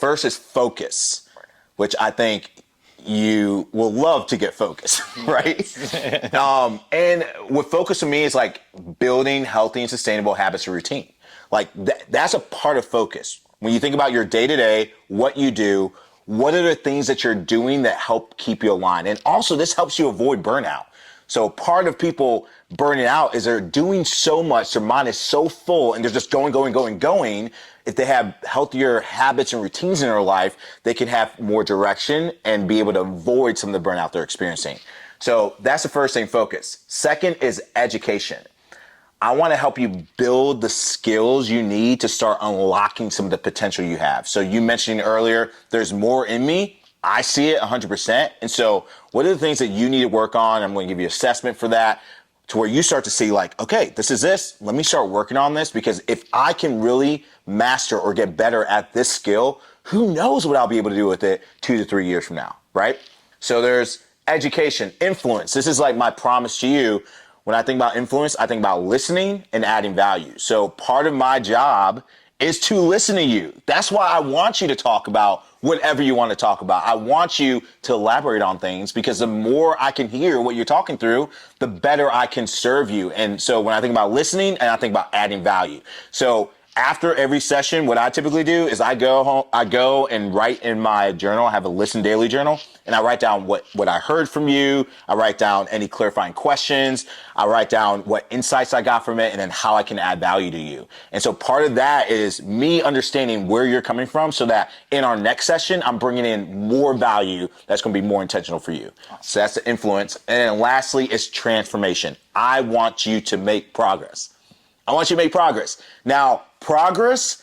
first is focus, which I think you will love to get focused, right? And what focus to me is like building healthy and sustainable habits or routine. Like that's a part of focus. When you think about your day to day, what you do, what are the things that you're doing that help keep you aligned? And also this helps you avoid burnout. So part of people burning out is they're doing so much, their mind is so full and they're just going. If they have healthier habits and routines in their life, they can have more direction and be able to avoid some of the burnout they're experiencing. So that's the first thing, focus. Second is education. I want to help you build the skills you need to start unlocking some of the potential you have. So you mentioned earlier, there's more in me. I see it 100%. And so what are the things that you need to work on? I'm going to give you an assessment for that to where you start to see like, okay, this is this. Let me start working on this, because if I can really master or get better at this skill, who knows what I'll be able to do with it 2 to 3 years from now, right? So there's education, influence. This is like my promise to you. When I think about influence, I think about listening and adding value. So part of my job is to listen to you. That's why I want you to talk about whatever you want to talk about. I want you to elaborate on things, because the more I can hear what you're talking through, the better I can serve you. And so when I think about listening, and I think about adding value. So after every session, what I typically do is I go home, I go and write in my journal. I have a listen daily journal, and I write down what I heard from you. I write down any clarifying questions. I write down what insights I got from it, and then how I can add value to you. And so part of that is me understanding where you're coming from, so that in our next session, I'm bringing in more value that's going to be more intentional for you. So that's the influence. And then lastly is transformation. I want you to make progress. I want you to make progress. Now, progress,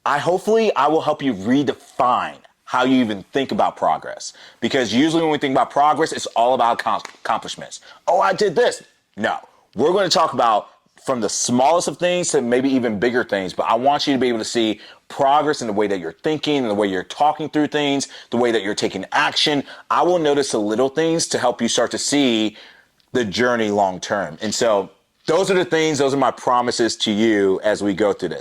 I will help you redefine how you even think about progress. Because usually when we think about progress, it's all about accomplishments. Oh, I did this. No, we're going to talk about from the smallest of things to maybe even bigger things. But I want you to be able to see progress in the way that you're thinking, in the way you're talking through things, the way that you're taking action. I will notice the little things to help you start to see the journey long term. And so those are the things, those are my promises to you as we go through this.